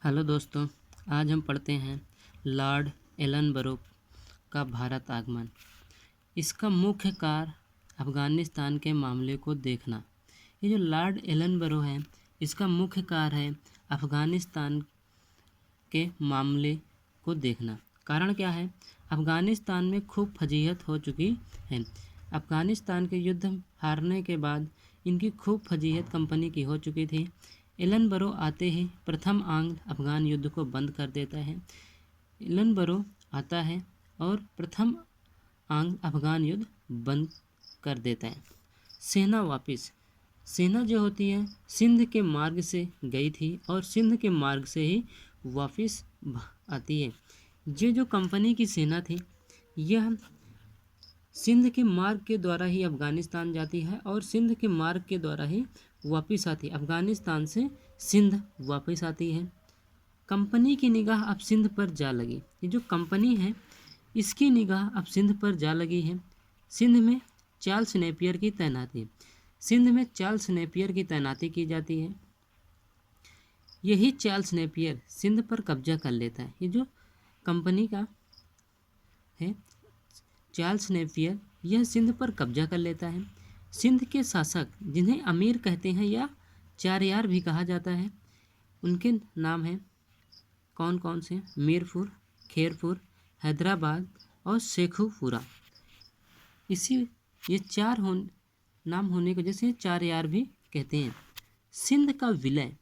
Hello दोस्तों, आज हम पढ़ते हैं लॉर्ड एलनबरो का भारत आगमन। इसका मुख्य कार्य अफ़गानिस्तान के मामले को देखना। ये जो लॉर्ड एलनबरो है, इसका मुख्य कार्य है अफ़गानिस्तान के मामले को देखना। कारण क्या है? अफ़गानिस्तान में खूब फजीहत हो चुकी है। अफ़गानिस्तान के युद्ध हारने के बाद इनकी खूब फजीहत कंपनी की हो चुकी थी। एलनबरो आते ही प्रथम आंग्ल अफ़गान युद्ध को बंद कर देता है। एलनबरो आता है और प्रथम आंग्ल अफ़गान युद्ध बंद कर देता है। सेना वापस। सेना जो होती है सिंध के मार्ग से गई थी और सिंध के मार्ग से ही वापस आती है। ये जो कंपनी की सेना थी यह सिंध के मार्ग के द्वारा ही अफ़गानिस्तान जाती है और सिंध के मार्ग के द्वारा ही वापस आती है। अफ़गानिस्तान से सिंध वापस आती है। कंपनी की निगाह अब सिंध पर जा लगी। ये जो कंपनी है इसकी निगाह अब सिंध पर जा लगी है। सिंध में चार्ल्स नेपियर की तैनाती। सिंध में चार्ल्स नेपियर की तैनाती की जाती है। यही चार्ल्स नेपियर सिंध पर कब्जा कर लेता है। ये जो कंपनी का है चार्ल्स नेपियर, यह सिंध पर कब्जा कर लेता है। सिंध के शासक, जिन्हें अमीर कहते हैं या चारयार भी कहा जाता है, उनके नाम हैं कौन कौन से? मीरपुर, खेरपुर, हैदराबाद और शेखुपुरा। इसी ये नाम होने की वजह से चारयार भी कहते हैं। सिंध का विलय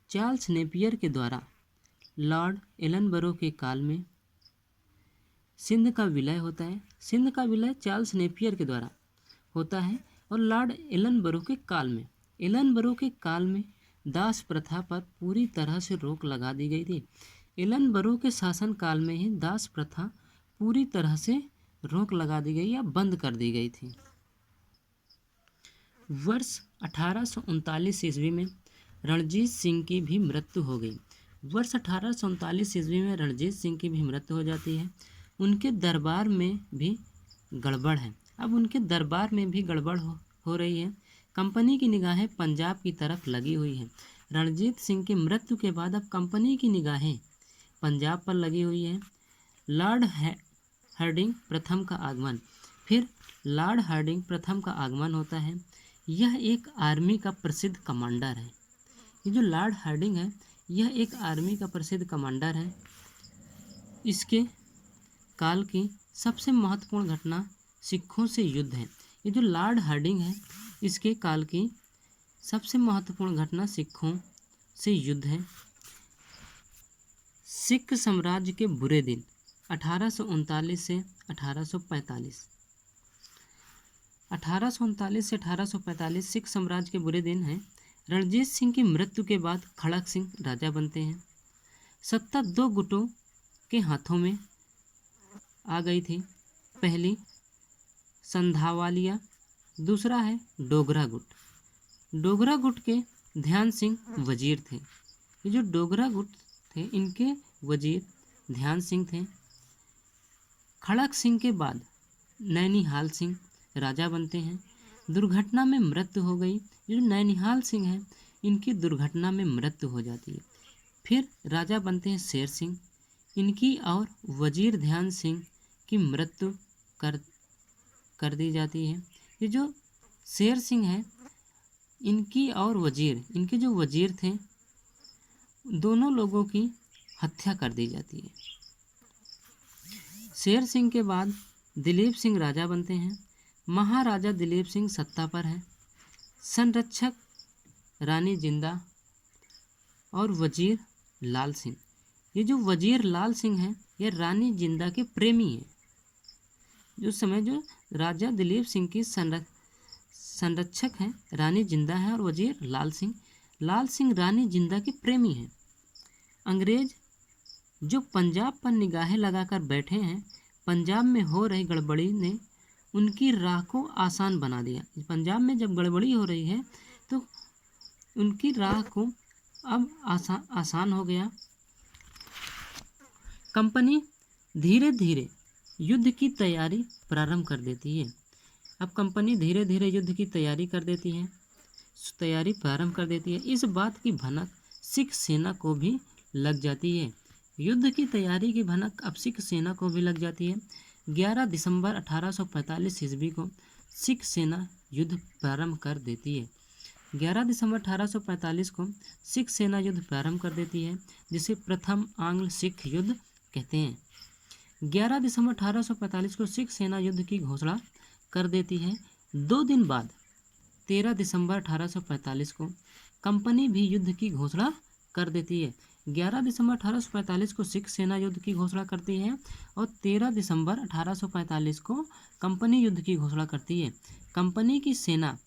चार्ल्स नेपियर के द्वारा लॉर्ड एलनबरो के काल में सिंध का विलय होता है। सिंध का विलय चार्ल्स नेपियर के द्वारा होता है और लॉर्ड एलनबरो के काल में दास प्रथा पर पूरी तरह से रोक लगा दी गई थी। एलनबरो के शासन काल में ही दास प्रथा पूरी तरह से रोक लगा दी गई या बंद कर दी गई थी। वर्ष 1839 ईस्वी में रणजीत सिंह की भी मृत्यु हो गई। वर्ष 1839 ईस्वी में रणजीत सिंह की भी मृत्यु हो जाती है। उनके दरबार में भी गड़बड़ है। अब उनके दरबार में भी गड़बड़ हो रही है। कंपनी की निगाहें पंजाब की तरफ लगी हुई हैं। रणजीत सिंह की मृत्यु के बाद अब कंपनी की निगाहें पंजाब पर लगी हुई है। लॉर्ड हार्डिंग प्रथम का आगमन। फिर लॉर्ड हार्डिंग प्रथम का आगमन होता है। यह एक आर्मी का प्रसिद्ध कमांडर है। ये जो लॉर्ड हार्डिंग है यह एक आर्मी का प्रसिद्ध कमांडर है। इसके काल की सबसे महत्वपूर्ण घटना सिखों से युद्ध है। ये जो लॉर्ड हार्डिंग है इसके काल की सबसे महत्वपूर्ण घटना सिखों से युद्ध है। सिख साम्राज्य के बुरे दिन 1839 से 1845। 1839 से 1845 सिख साम्राज्य के बुरे दिन हैं। रणजीत सिंह की मृत्यु के बाद खड़क सिंह राजा बनते हैं। सत्ता दो गुटों के हाथों में आ गई थी। पहली संधावालिया, दूसरा है डोगरा गुट। डोगरा गुट के ध्यान सिंह वजीर थे। ये जो डोगरा गुट थे इनके वजीर ध्यान सिंह थे। खड़क सिंह के बाद नैनीहाल सिंह राजा बनते हैं। दुर्घटना में मृत्यु हो गई। जो नैनीहाल सिंह है इनकी दुर्घटना में मृत्यु हो जाती है। फिर राजा बनते हैं शेर सिंह। इनकी और वजीर ध्यान सिंह की मृत्यु कर दी जाती है। ये जो शेर सिंह है इनकी और इनके जो वजीर थे दोनों लोगों की हत्या कर दी जाती है। शेर सिंह के बाद दिलीप सिंह राजा बनते हैं। महाराजा दिलीप सिंह सत्ता पर है। संरक्षक रानी जिंदा और वजीर लाल सिंह। ये जो वजीर लाल सिंह हैं ये रानी जिंदा के प्रेमी हैं। जो समय जो राजा दिलीप सिंह की संरक्षक हैं रानी जिंदा है और वजीर लाल सिंह रानी जिंदा के प्रेमी हैं। अंग्रेज जो पंजाब पर निगाहें लगाकर बैठे हैं, पंजाब में हो रही गड़बड़ी ने उनकी राह को आसान बना दिया। पंजाब में जब गड़बड़ी हो रही है तो उनकी राह को अब आसान हो गया। कंपनी धीरे धीरे युद्ध की तैयारी प्रारंभ कर देती है। अब कंपनी धीरे धीरे युद्ध की तैयारी प्रारंभ कर देती है। इस बात की भनक सिख सेना को भी लग जाती है। युद्ध की तैयारी की भनक अब सिख सेना को भी लग जाती है। 11 दिसंबर 1845 ईस्वी को सिख सेना युद्ध प्रारंभ कर देती है। 11 दिसंबर 1845 को सिख सेना युद्ध प्रारंभ कर देती है, जिसे प्रथम आंग्ल सिख युद्ध कहते हैं। 11 दिसंबर 1845 को सिख सेना युद्ध की घोषणा कर देती है। 2 दिन बाद 13 दिसंबर 1845 को कंपनी भी युद्ध की घोषणा कर देती है। 11 दिसंबर 1845 को सिख सेना युद्ध की घोषणा करती है और 13 दिसंबर 1845 को कंपनी युद्ध की घोषणा करती है। कंपनी की सेना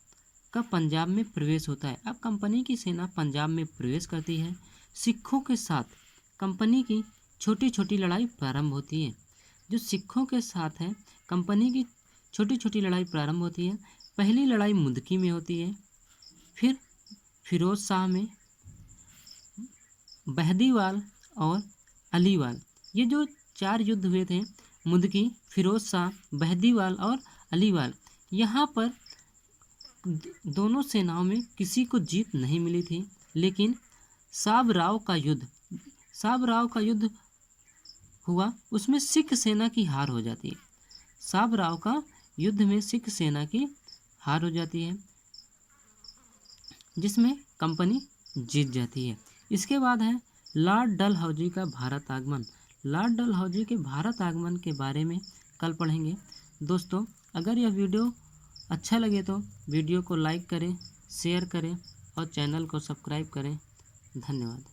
का पंजाब में प्रवेश होता है। अब कंपनी की सेना पंजाब में प्रवेश करती है। सिखों के साथ कंपनी की छोटी छोटी लड़ाई प्रारंभ होती है। जो सिखों के साथ है कंपनी की छोटी छोटी लड़ाई प्रारंभ होती है। पहली लड़ाई मुदकी में होती है, फिर फिरोज शाह में, बहदीवाल और अलीवाल, ये जो 4 युद्ध हुए थे, मुदकी, फिरोज शाह, बहदीवाल और अलीवाल, यहाँ पर दोनों सेनाओं में किसी को जीत नहीं मिली थी। लेकिन साबराव का युद्ध हुआ, उसमें सिख सेना की हार हो जाती है। साबराव का युद्ध में सिख सेना की हार हो जाती है, जिसमें कंपनी जीत जाती है। इसके बाद है लॉर्ड डलहौजी का भारत आगमन। लॉर्ड डलहौजी के भारत आगमन के बारे में कल पढ़ेंगे। दोस्तों, अगर यह वीडियो अच्छा लगे तो वीडियो को लाइक करें, शेयर करें और चैनल को सब्सक्राइब करें। धन्यवाद।